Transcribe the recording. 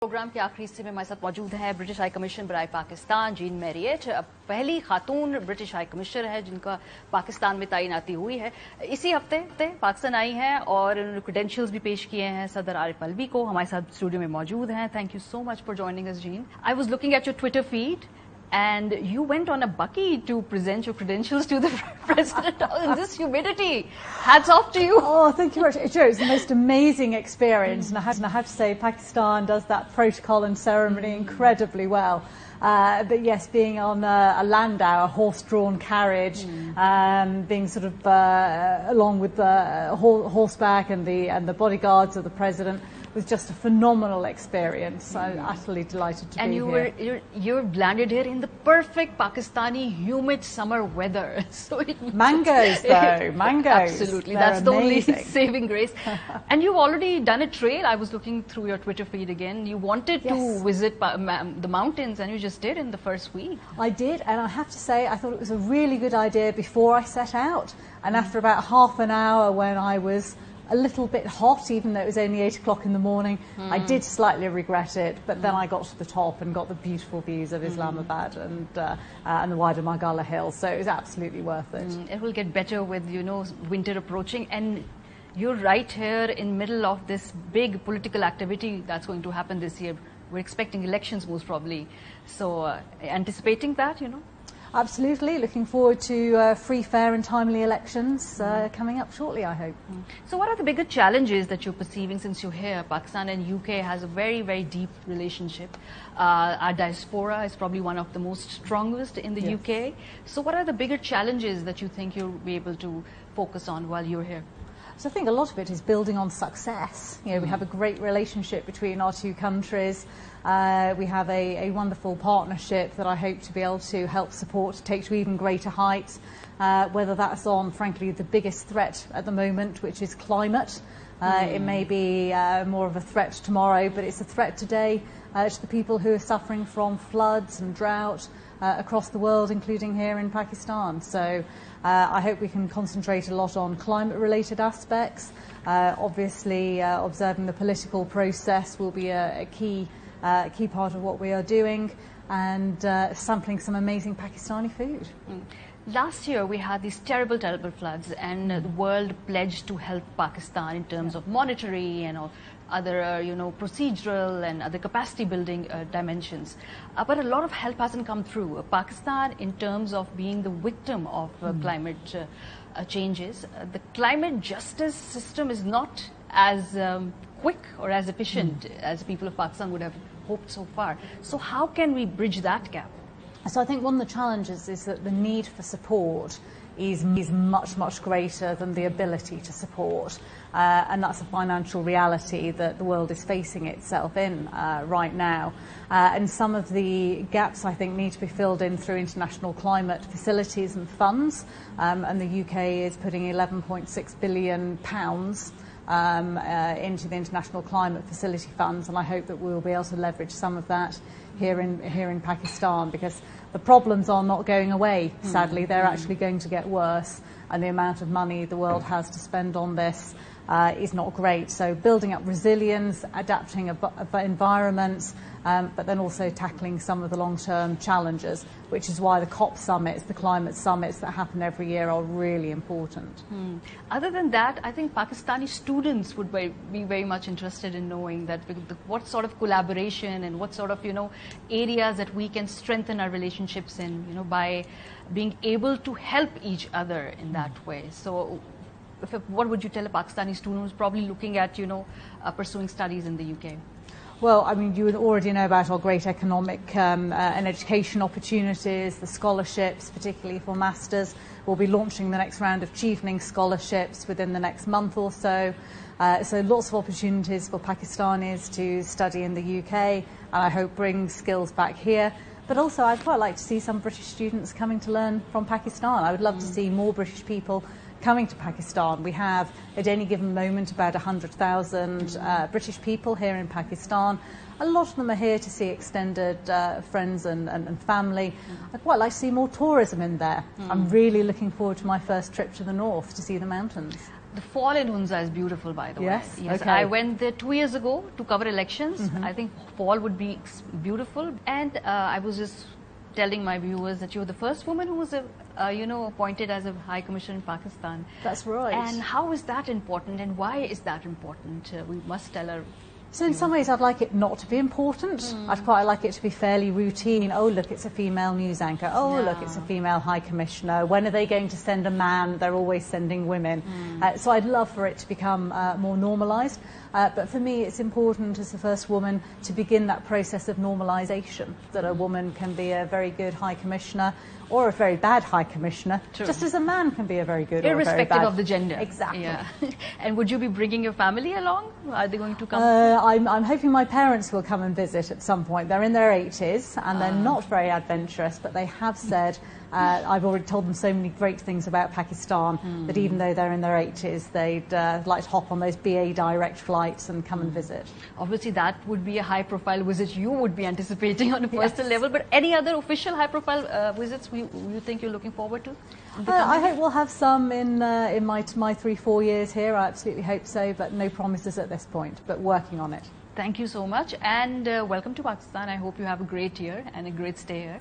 Programme के आखिरी हिस्से में हमारे साथ मौजूद है ब्रिटिश हाई कमीशन बराए पाकिस्तान जीन मैरियट। पहली खातून ब्रिटिश हाई कमिश्नर है जिनका पाकिस्तान में तैनाती हुई है। इसी हफ्ते पाकिस्तान आई हैं और क्रेडेंशियल्स भी पेश किए हैं सदर आरिफ अलवी को। हमारे साथ स्टूडियो में मौजूद हैं। Thank you so much for joining us gene. I was looking at your Twitter feed and you went on a bucky to present your credentials to the president in this humidity. Hats off to you. Oh, thank you very much. It's the most amazing experience, and I have to say Pakistan does that protocol and ceremony incredibly well. But yes, being on a landau, a horse-drawn carriage, being sort of along with the horseback and the bodyguards of the president was just a phenomenal experience. I'm utterly delighted to be here. And you landed here in the perfect Pakistani humid summer weather. So mangoes, though, mangoes. Absolutely, They're that's amazing. The only saving grace. And you've already done a trail. I was looking through your Twitter feed again. You wanted to visit the mountains, and you just did in the first week. I did, and I have to say, I thought it was a really good idea before I set out. And after about half an hour, when I was a little bit hot, even though it was only 8 o'clock in the morning, I did slightly regret it, but then I got to the top and got the beautiful views of Islamabad and the wider Margalla Hills, so it was absolutely worth it. It will get better with, winter approaching, and you're right here in middle of this big political activity that's going to happen this year. We're expecting elections most probably, so anticipating that, Absolutely. Looking forward to free, fair and timely elections coming up shortly, I hope. So what are the bigger challenges that you're perceiving since you're here? Pakistan and UK has a very, very deep relationship. Our diaspora is probably one of the most strongest in the UK. So what are the bigger challenges that you think you'll be able to focus on while you're here? So I think a lot of it is building on success. We have a great relationship between our two countries. We have a wonderful partnership that I hope to be able to help support, take to even greater heights, whether that's on, frankly, the biggest threat at the moment, which is climate. It may be more of a threat tomorrow, but it's a threat today to the people who are suffering from floods and drought across the world, including here in Pakistan. So I hope we can concentrate a lot on climate-related aspects. Obviously, observing the political process will be a key part of what we are doing, and sampling some amazing Pakistani food. Last year we had these terrible floods, and the world pledged to help Pakistan in terms of monetary and other procedural and other capacity building dimensions, but a lot of help hasn't come through. Pakistan, in terms of being the victim of climate changes, the climate justice system is not as quick or as efficient as people of Pakistan would have hoped so far. So how can we bridge that gap? So I think one of the challenges is that the need for support is much, much greater than the ability to support. And that's a financial reality that the world is facing itself in right now. And some of the gaps, I think, need to be filled in through international climate facilities and funds. And the UK is putting £11.6 billion into the International Climate Facility funds, and I hope that we'll be able to leverage some of that here in Pakistan, because the problems are not going away, sadly. They're actually going to get worse, and the amount of money the world has to spend on this is not great. So building up resilience, adapting environments, but then also tackling some of the long-term challenges, which is why the COP summits, the climate summits that happen every year are really important. Other than that, I think Pakistani students would be very much interested in knowing that what sort of collaboration and what sort of areas that we can strengthen our relationships in, by being able to help each other in that way. So what would you tell a Pakistani student who's probably looking at, pursuing studies in the UK? Well, I mean, you already know about our great economic and education opportunities, the scholarships, particularly for masters. We'll be launching the next round of Chevening scholarships within the next month or so. So lots of opportunities for Pakistanis to study in the UK, and I hope bring skills back here. But also, I'd quite like to see some British students coming to learn from Pakistan. I would love to see more British people coming to Pakistan. We have, at any given moment, about 100,000 British people here in Pakistan. A lot of them are here to see extended friends and family. I'd quite like to see more tourism in there. I'm really looking forward to my first trip to the north to see the mountains. The fall in Hunza is beautiful, by the way. Yes? Yes, Okay. I went there 2 years ago to cover elections. I think fall would be beautiful. And I was just telling my viewers that you're the first woman who was, appointed as a High Commissioner in Pakistan. That's right. And how is that important, and why is that important? We must tell her. So in some ways I'd like it not to be important. I'd quite like it to be fairly routine. Oh, look, it's a female news anchor. Oh, look, it's a female High Commissioner. When are they going to send a man? They're always sending women. So I'd love for it to become more normalised. But for me, it's important as the first woman to begin that process of normalisation, that a woman can be a very good High Commissioner or a very bad High Commissioner, just as a man can be a very good or a very irrespective bad. of the gender. Exactly. Yeah. And would you be bringing your family along? Are they going to come? I'm hoping my parents will come and visit at some point. They're in their 80s and they're not very adventurous, but they have said, I've already told them so many great things about Pakistan that even though they're in their 80s, they'd like to hop on those BA direct flights and come and visit. Obviously, that would be a high-profile visit you would be anticipating on a personal level. But any other official high-profile visits you think you're looking forward to? I hope we'll have some in my 3-4 years here. I absolutely hope so, but no promises at this point, but working on it. Thank you so much, and welcome to Pakistan. I hope you have a great year and a great stay here.